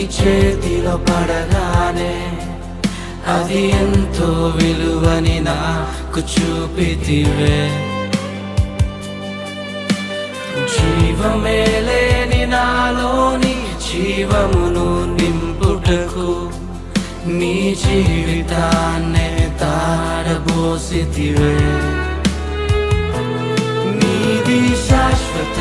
చేతిలో పడగానే అది ఎంతో విలువని నాకు చూపితివే. జీవమే లేని నాలోని జీవమును నింపుటకు నీ జీవితాన్నే తారబోసితివే. నీది శాశ్వత